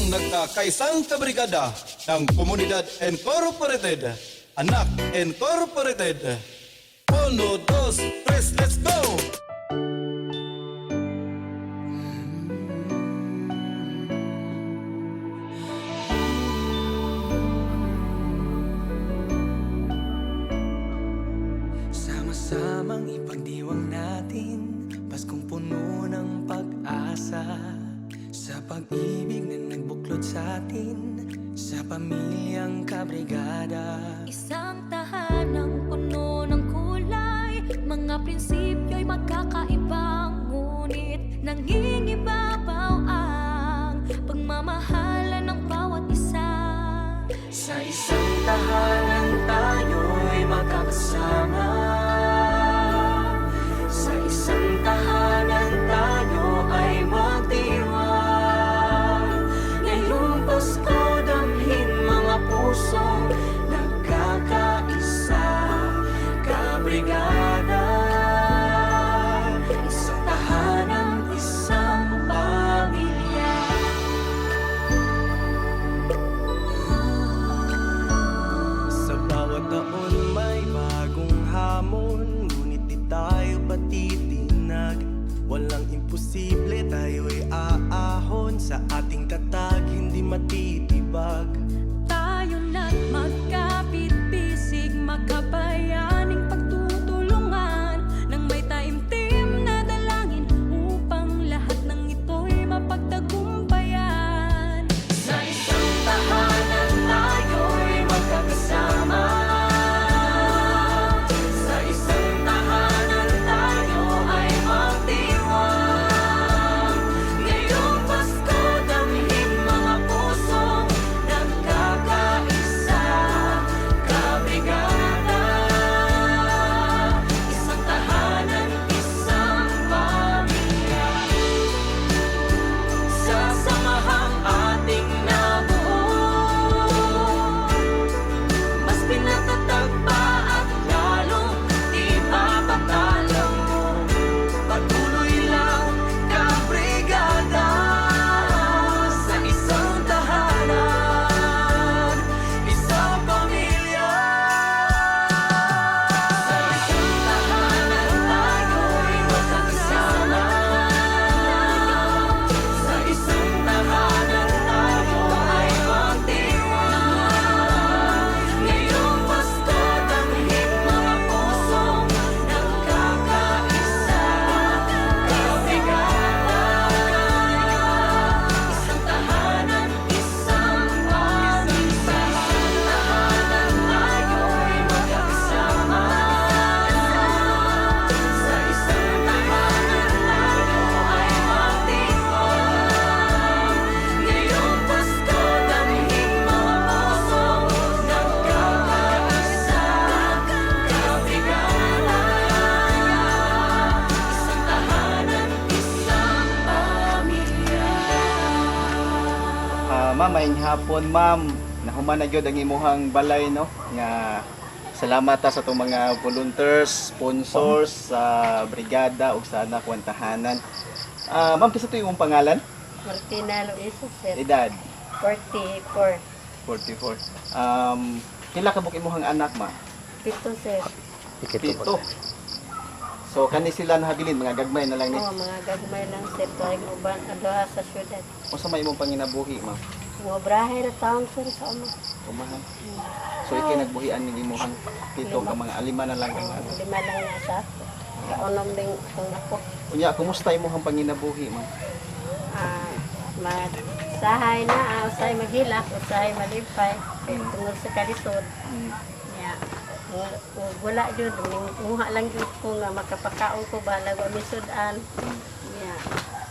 ang nagkakaisang kabrigada ng Komunidad Incorporated, Anak Incorporated. 1, 2, 3, let's go! Sama-samang ipagdiwang natin Paskong puno ng pag-asa sa pag-ibig na nagbuklod sa atin sa pamilyang kabrigada. Isang tahanang puno ng kulay, mga prinsipyo'y magkakaibang, ngunit nangingibabaw ang pagmamahalan ng bawat isa. Sa isang tahanan tayo'y magkakasama. Sa isang tahanan tayo ay magdiwang. Ngayong Pasko damhin mga pusong nagkakaisa. Kabrigada, isang tahanan, isang pamilya. Sa bawat taon may bagong hamon, ngunit di tayo patitinag. Walang imposible, tayo'y aahon sa ating tatag, hindi matitibag. Tayo na't magkapit-bisig, magkabayaning pagtutulungan, nang may taimtim na dalangin upang lahat ng ito'y mapagtagumpayan. Sa isang tahanan tayo'y magkakasama. Sa isang tahanan tayo ay magdiwang. Ngayong Pasko damhin mga pusong nagkakaisa. Kabrigada, isang tahanan, isang pamilya. Sa samahang ating nabuo, mas pinatatag pa at lalong ipapatalaw mo. Patuloy lang, kabrigada, sa isang tahanan, isang pamilya. Sa isang tahanan tayo'y magkakasama. Sa isang tahanan tayo ay magdiwang. Ngayong Pasko damhin mga pusong nagkakaisa. Kabrigada, isang tahanan, isang pamilya. Tahanan tayo'y magkakasama. Sa isang tahanan tayo ay magdiwang. Ngayong Pasko damhin mga pusong nagkakaisa. Kabrigada, isang tahanan, isang pamilya. Ma'am, maayong hapon ma'am. Nahuman na gyud ang imuhang balay no nga salamat ta sa itong mga volunteers, sponsors sa brigada ug sa anak wan tahanan. Ma'am, kisa to imong pangalan? Martina Luisa, sir. Edad 44. 44. Pila ka buk imuhang anak ma? Pito, sir. Pito. So kani sila nahabilin mga gagmay na lang ni. Oo, mga gagmay lang, sir. Tuwag uban, adoha sa syudad. Unsa may imong panginabuhi ma'am? Mga brahe na taon, sir, sa ama. Umahan. So iki nagbuhian ning imuhang pito ka mga alima na lang ang Oo, ano. 5 lang nga sa ako. Kaunom din kung ako. Unya, kumusta imong panginabuhi ma'am? Usahay na, usahay maghilak, usahay malipay. Tungkol sa kalisod. Yeah. Wala yun, nguha lang yun ko nga makapakaon ko bahala ko misudan. Yeah.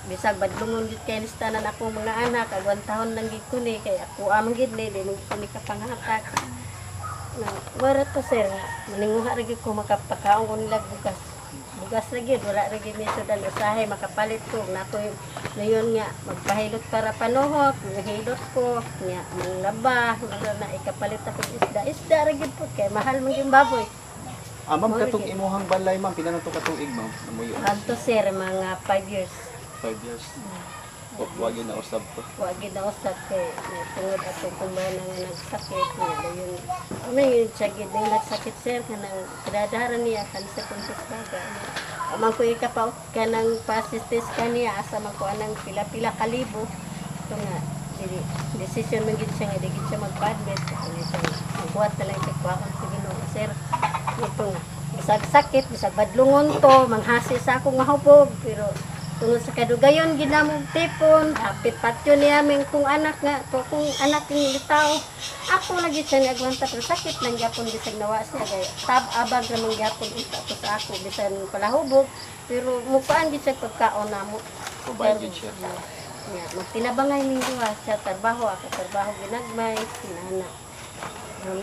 Bisag badlungon gid kay listanan ako mga anak, agwan taon lang gid ko ni kay ako amang gid ni di mo ko ni kapanghatak. Wala to sir, maninguha ra gid ko makapakaon ko nila bugas. Bugas ra gid wala ra gid misudan usahay makapalit ko nako nayon nga magpahilot para panuhot, hilot ko nya manglaba, wala na ikapalit ako isda ra gid po kay mahal man yung baboy. Ma'am, katong imuhang balay, ma'am, pila na to katuig, ma'am? Namuyo. Adto sir, mga 5 years. 5 years. Huwag yun na usab ko. Huwag ginausap kay tungod atong kumana nga nagsakit nga yung may sagid yung nagsakit sir kanang kadadaran niya kan sa puntos baga. Amang ko ikapaw kanang pasistis kaniya asa man ko anang pila-pila kalibo. Ito nga decision man gid siya nga di gid siya mag-admit ano siya magbuhat na lang siya kuwakon sa Ginoo sir. Ito nga bisag sakit bisag badlungon to manghasi sa akong nga hubog pero tungod sa kadugayon ginamong tipon hapit patyo niya aming kung anak nga to kung anak ng litaw ako lagi siya nagwanta pero sakit lang gyapon bisag nawa siya kay tab abag ra man gyapon ita to sa ako bisan palahubog pero mupaan gid siya pagkaon namo Provide yun siya. ya magtinabangay ning duha sa trabaho ako trabaho ginagmay sinana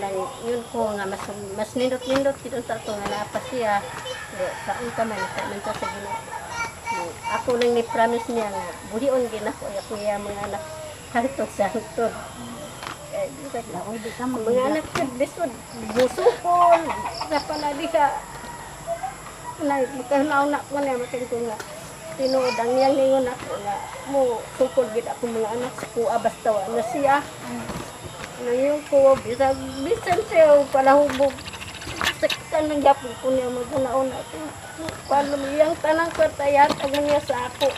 lang yun ko nga mas nindot-nindot kita sa to nga naapa siya sa unta man sa Ginoo ako nang ni-promise niya nga buhion gid ako kuya mga anak hantod sa hantod mga anak ko bisod busukol sa panadi ka na makahanaw na ko na makin ko nga tinuod ang yang ningon ako nga mo sukol gid ako mga anak sa kuha basta na siya ngayon ko bisan siya palahubog sakitan ng gapon ko niya maguna-una ko. Kung iyang tanang kwartayat, ang niya sa ako.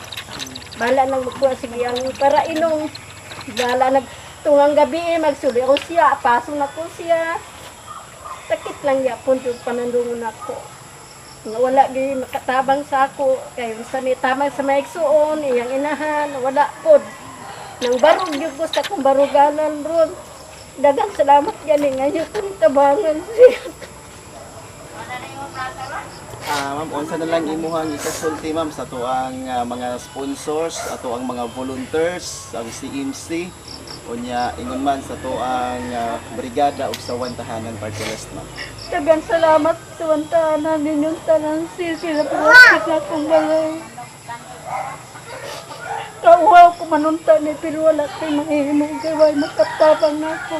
Bala nang magkuha sige ang para inong. Bala nagtungang gabi magsuli ako siya, paso na ko siya. Sakit lang yapon yung panandungon ako. Wala di makatabang sa ako. Kaya sa may tamang sa maigsuon, iyang inahan, wala po. Nang barog yung gusto kong baruganan ron. Dagang salamat yan ngayon kung tabangan siya. Ma'am, unsa na lang imuhang ikasulti ma'am sa tuang mga sponsors, ato ang mga volunteers, ang CMC, unya ingon man sa tuang brigada ug sa Wantahanan Party List ma'am. Dagang salamat sa wantanan ninyong tanan sila pagkakit na akong balay. Kauhaw ko manunta ni pero wala kayo mahihimong gaway magkaptabang na ako.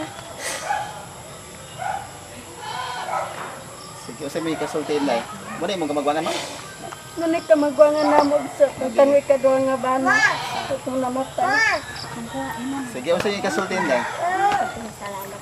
Sige, unsa may ikasulti lay? Muna imong kamagwanan ma'am? Ngunit ka magwangan na mo sa tanwi ka doon nga bana. Ito namatay. Sige, unsa may ikasulti lay? Salamat.